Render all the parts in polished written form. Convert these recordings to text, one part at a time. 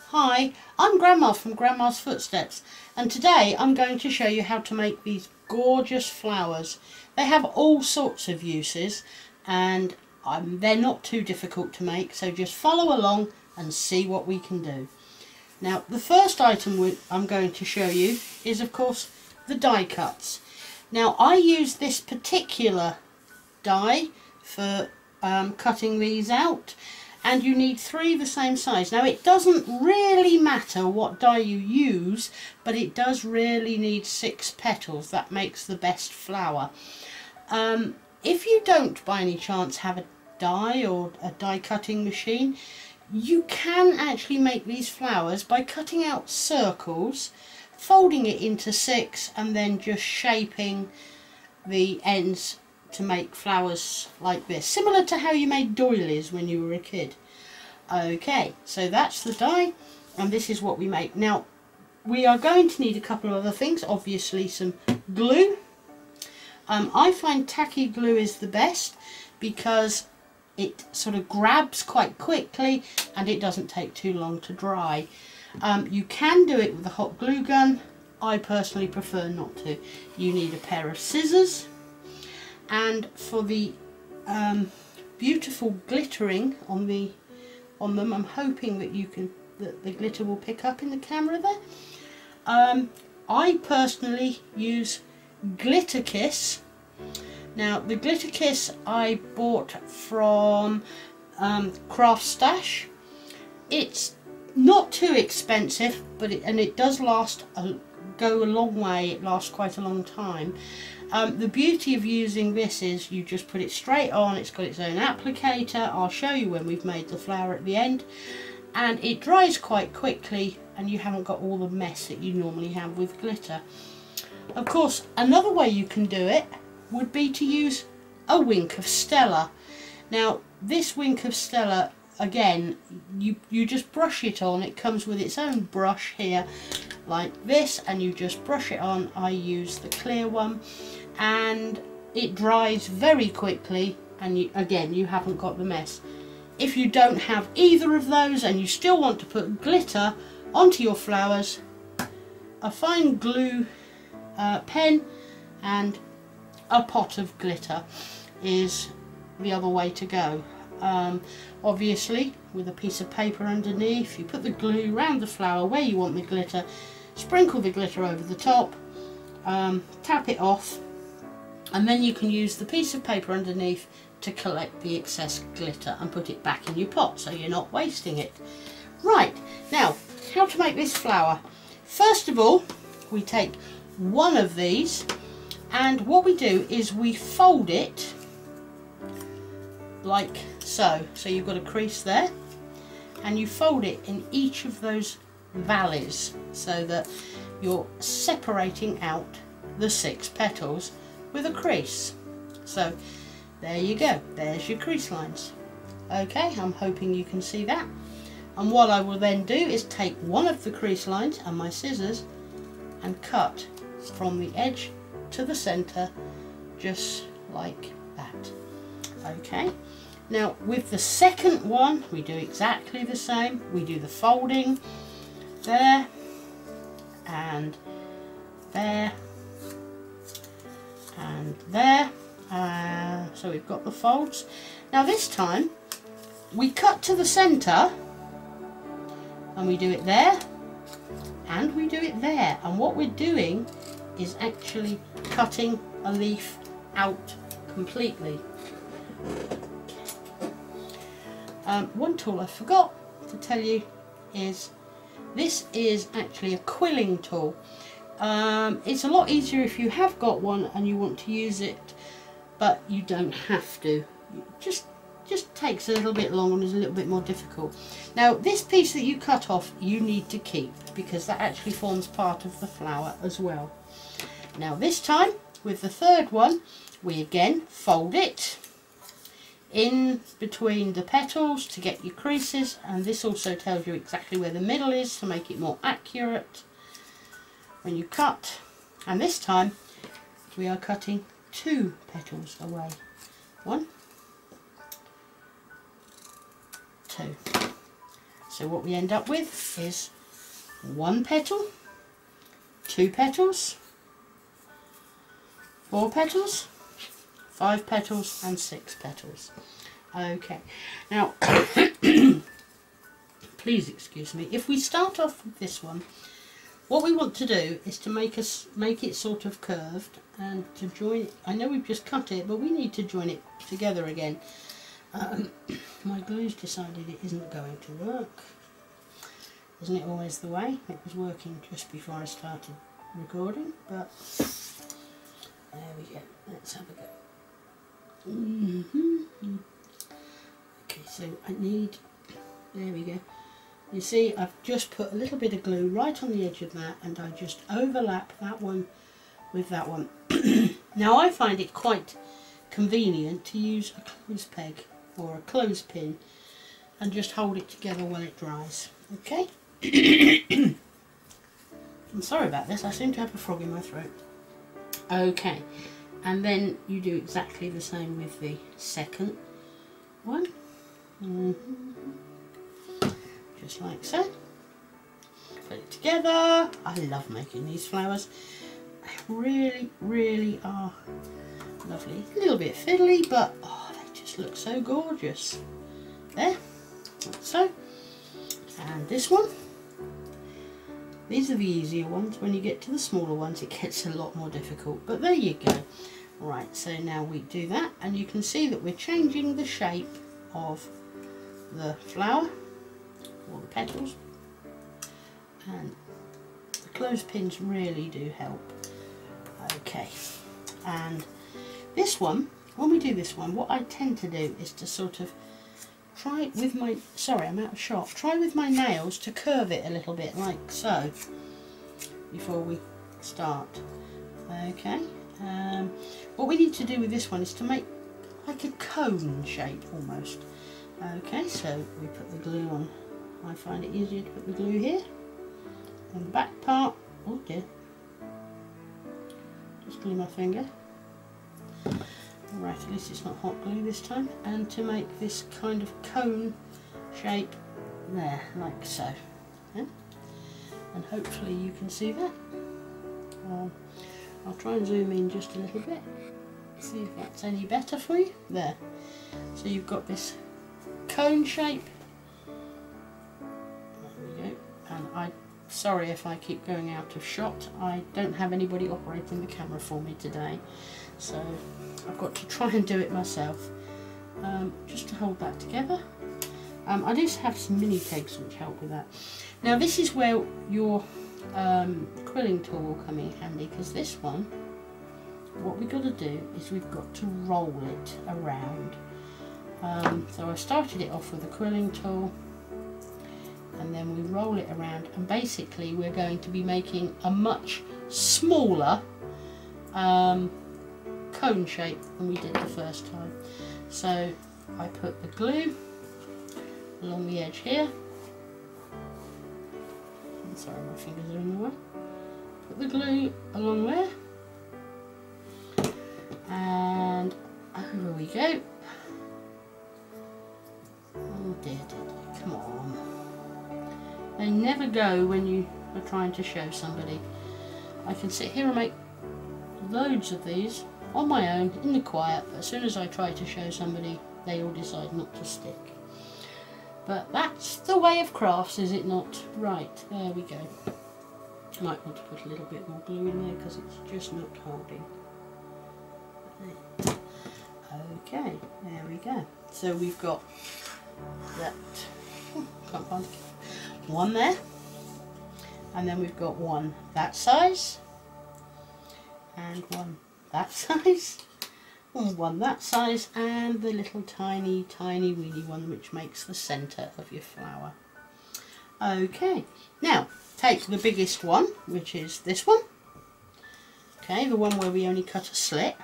Hi, I'm Grandma from Grandma's Footsteps, and today I'm going to show you how to make these gorgeous flowers. They have all sorts of uses and they're not too difficult to make, so just follow along and see what we can do. Now the first item I'm going to show you is of course the die cuts. Now I use this particular die for cutting these out, and you need 3 the same size. Now it doesn't really matter what die you use, but it does really need 6 petals. That makes the best flower. If you don't by any chance have a die or a die cutting machine, you can actually make these flowers by cutting out circles, folding it into 6 and then just shaping the ends to make flowers like this, similar to how you made doilies when you were a kid. Okay, so that's the die, and this is what we make. Now we are going to need a couple of other things, obviously some glue. I find tacky glue is the best because it sort of grabs quite quickly and it doesn't take too long to dry. You can do it with a hot glue gun. I personally prefer not to. You need a pair of scissors. And for the beautiful glittering on them, I'm hoping that the glitter will pick up in the camera there. I personally use Glitter Kiss. Now the Glitter Kiss I bought from Crafty. It's not too expensive, but it does go a long way. It lasts quite a long time. The beauty of using this is you just put it straight on. It's got its own applicator. I'll show you when we've made the flower at the end, and it dries quite quickly and you haven't got all the mess that you normally have with glitter. Of course, another way you can do it would be to use a wink of Stella. Now this wink of Stella, again, you just brush it on. It comes with its own brush here like this, and you just brush it on. I use the clear one and it dries very quickly, and you haven't got the mess. If you don't have either of those and you still want to put glitter onto your flowers, a fine glue pen and a pot of glitter is the other way to go. Obviously with a piece of paper underneath, you put the glue around the flower where you want the glitter, sprinkle the glitter over the top, tap it off, and then you can use the piece of paper underneath to collect the excess glitter and put it back in your pot so you're not wasting it. Right, now how to make this flower. First of all, we take one of these, and what we do is we fold it like so. So you've got a crease there, and you fold it in each of those valleys so that you're separating out the 6 petals with a crease. So there you go, there's your crease lines. Okay, I'm hoping you can see that. And what I will then do is take one of the crease lines and my scissors and cut from the edge to the center, just like that. Okay, now with the second one we do exactly the same. We do the folding there and there and there, so we've got the folds. Now this time we cut to the center, and we do it there and we do it there, and what we're doing is actually cutting a leaf out completely. One tool I forgot to tell you is this is actually a quilling tool. It's a lot easier if you have got one and you want to use it, but you don't have to. It just takes a little bit longer and is a little bit more difficult. Now this piece that you cut off you need to keep, because that actually forms part of the flower as well. Now this time with the third one we again fold it in between the petals to get your creases, and this also tells you exactly where the middle is to make it more accurate when you cut. And this time we are cutting 2 petals away. 1, 2. So what we end up with is 1 petal, 2 petals, 4 petals, 5 petals and 6 petals. Okay, now please excuse me, if we start off with this one, what we want to do is to make it sort of curved and to join it. I know we've just cut it, but we need to join it together again. My glue's decided it isn't going to work. Isn't it always the way? It was working just before I started recording, but there we go. Let's have a go. Okay, so I need, there we go. You see, I've just put a little bit of glue right on the edge of that, and I just overlap that one with that one. Now I find it quite convenient to use a clothes peg or a clothespin and just hold it together while it dries. Okay? I'm sorry about this, I seem to have a frog in my throat. Okay, and then you do exactly the same with the second one. Just like so. Put it together. I love making these flowers. They really, really are lovely. A little bit fiddly, but oh, they just look so gorgeous. There, like so. And this one. These are the easier ones. When you get to the smaller ones, it gets a lot more difficult. But there you go. Right, so now we do that, and you can see that we're changing the shape of the flower, or the petals, and the clothespins really do help. Okay, and this one, when we do this one, what I tend to do is to sort of try with my, sorry I'm out of shot, try with my nails to curve it a little bit like so before we start. Okay, what we need to do with this one is to make like a cone shape almost. Okay, so we put the glue on. I find it easier to put the glue here on the back part. Oh dear, just glue my finger. Right, at least it's not hot glue this time. And to make this kind of cone shape there, like so. Yeah? And hopefully you can see that. I'll try and zoom in just a little bit, see if that's any better for you. There. So you've got this cone shape. There we go. And I'm sorry if I keep going out of shot. I don't have anybody operating the camera for me today, so I've got to try and do it myself. Just to hold that together. I do have some mini pegs which help with that. Now this is where your quilling tool will come in handy, because this one, what we've got to do is we've got to roll it around. So I started it off with a quilling tool, and then we roll it around, and basically we're going to be making a much smaller cone shape than we did the first time. So I put the glue along the edge here. I'm sorry, my fingers are in the way. Put the glue along there, and over we go. Oh dear, dear, come on. They never go when you are trying to show somebody. I can sit here and make loads of these on my own in the quiet, but as soon as I try to show somebody, they all decide not to stick. But that's the way of crafts, is it not? Right, there we go. Might want to put a little bit more glue in there because it's just not holding. Okay, there we go. So we've got that, can't find it, one there, and then we've got one that size, and one that size, and one that size, and the little tiny weeny one which makes the centre of your flower. Okay, now take the biggest one, which is this one, okay, the one where we only cut a slit,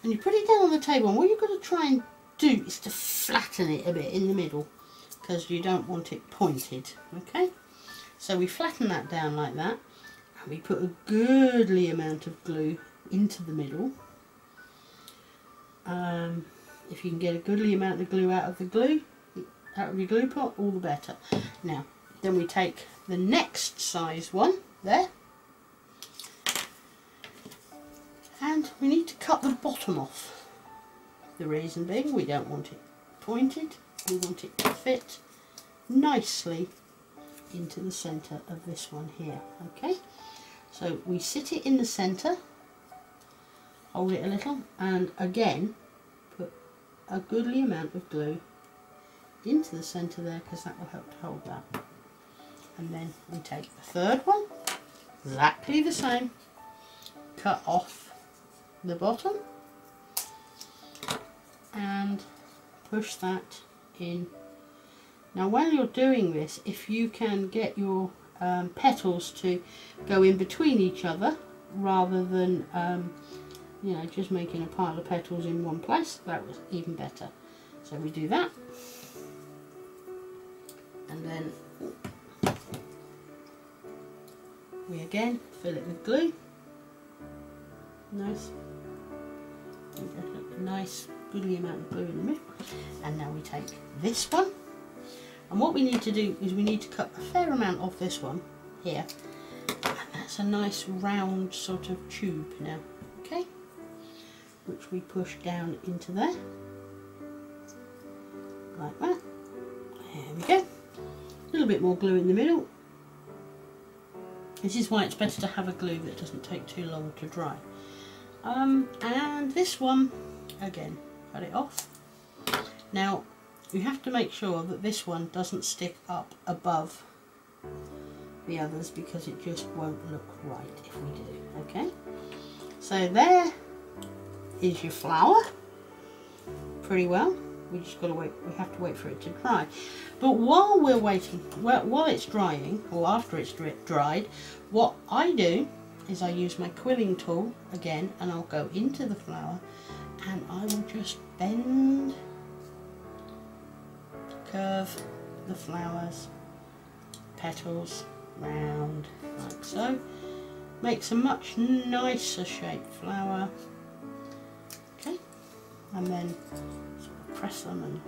and you put it down on the table, and what you've got to try and do is to flatten it a bit in the middle, because you don't want it pointed. Okay, so we flatten that down like that, and we put a goodly amount of glue into the middle. If you can get a goodly amount of glue out of the glue, out of your glue pot, all the better. Now, then we take the next size one there, and we need to cut the bottom off. The reason being, we don't want it pointed, we want it to fit nicely into the centre of this one here. Okay, so we sit it in the centre, hold it a little, and again put a goodly amount of glue into the centre there, because that will help to hold that. And then we take the third one, exactly the same, cut off the bottom and push that in. Now while you're doing this, if you can get your petals to go in between each other rather than you know, just making a pile of petals in one place, that was even better. So we do that, and then we again fill it with glue. Nice, nice goodly amount of glue in the middle. And now we take this one, and what we need to do is we need to cut a fair amount of this one here, and that's a nice round sort of tube now, okay, which we push down into there like that. There we go. A little bit more glue in the middle. This is why it's better to have a glue that doesn't take too long to dry. And this one, again, cut it off. Now, you have to make sure that this one doesn't stick up above the others, because it just won't look right if we do, okay? So there is your flower, pretty well. We just got to wait, we have to wait for it to dry. But while we're waiting, while it's drying, or after it's dried, what I do is I use my quilling tool again, and I'll go into the flower and I will just bend, curve the flowers, petals round like so. Makes a much nicer shaped flower. Okay, and then sort of press them and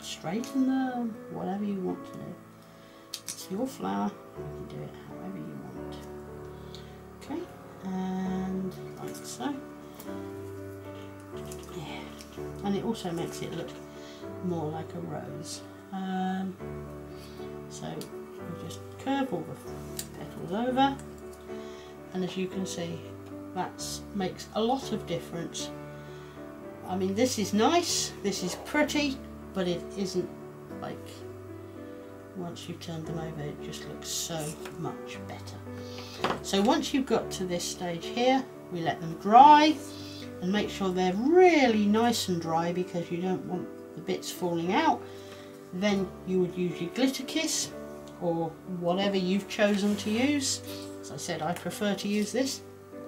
straighten them, whatever you want to do. It's your flower, you can do it however you want. Okay, and like so. Yeah, and it also makes it look more like a rose. So we just curve all the petals over, and as you can see, that makes a lot of difference. I mean, this is nice, this is pretty, but it isn't like, once you've turned them over, it just looks so much better. So once you've got to this stage here, we let them dry and make sure they're really nice and dry, because you don't want the bits falling out. Then you would use your glitter kiss or whatever you've chosen to use. As I said, I prefer to use this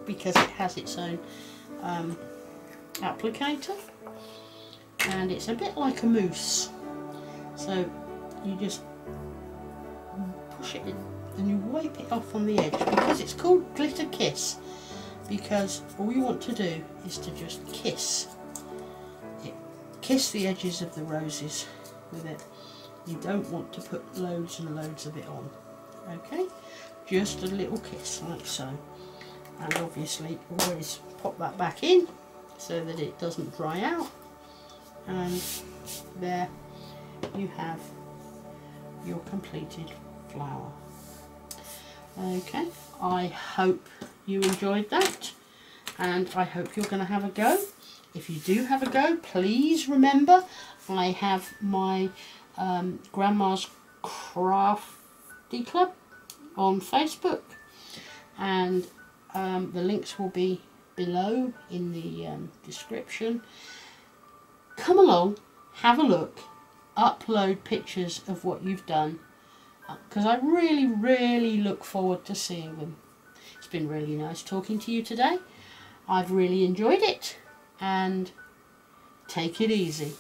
because it has its own applicator, and it's a bit like a mousse. So you just push it in and you wipe it off on the edge, because it's called glitter kiss, because all you want to do is to just kiss it, kiss the edges of the roses with it. You don't want to put loads and loads of it on, okay? Just a little kiss like so, and obviously always pop that back in so that it doesn't dry out, and there you have your completed flower. Okay, I hope you enjoyed that, and I hope you're going to have a go. If you do have a go, please remember I have my Grandma's Crafty Club on Facebook, and the links will be below in the description. Come along, have a look, upload pictures of what you've done, because I really look forward to seeing them. It's been really nice talking to you today. I've really enjoyed it, and take it easy.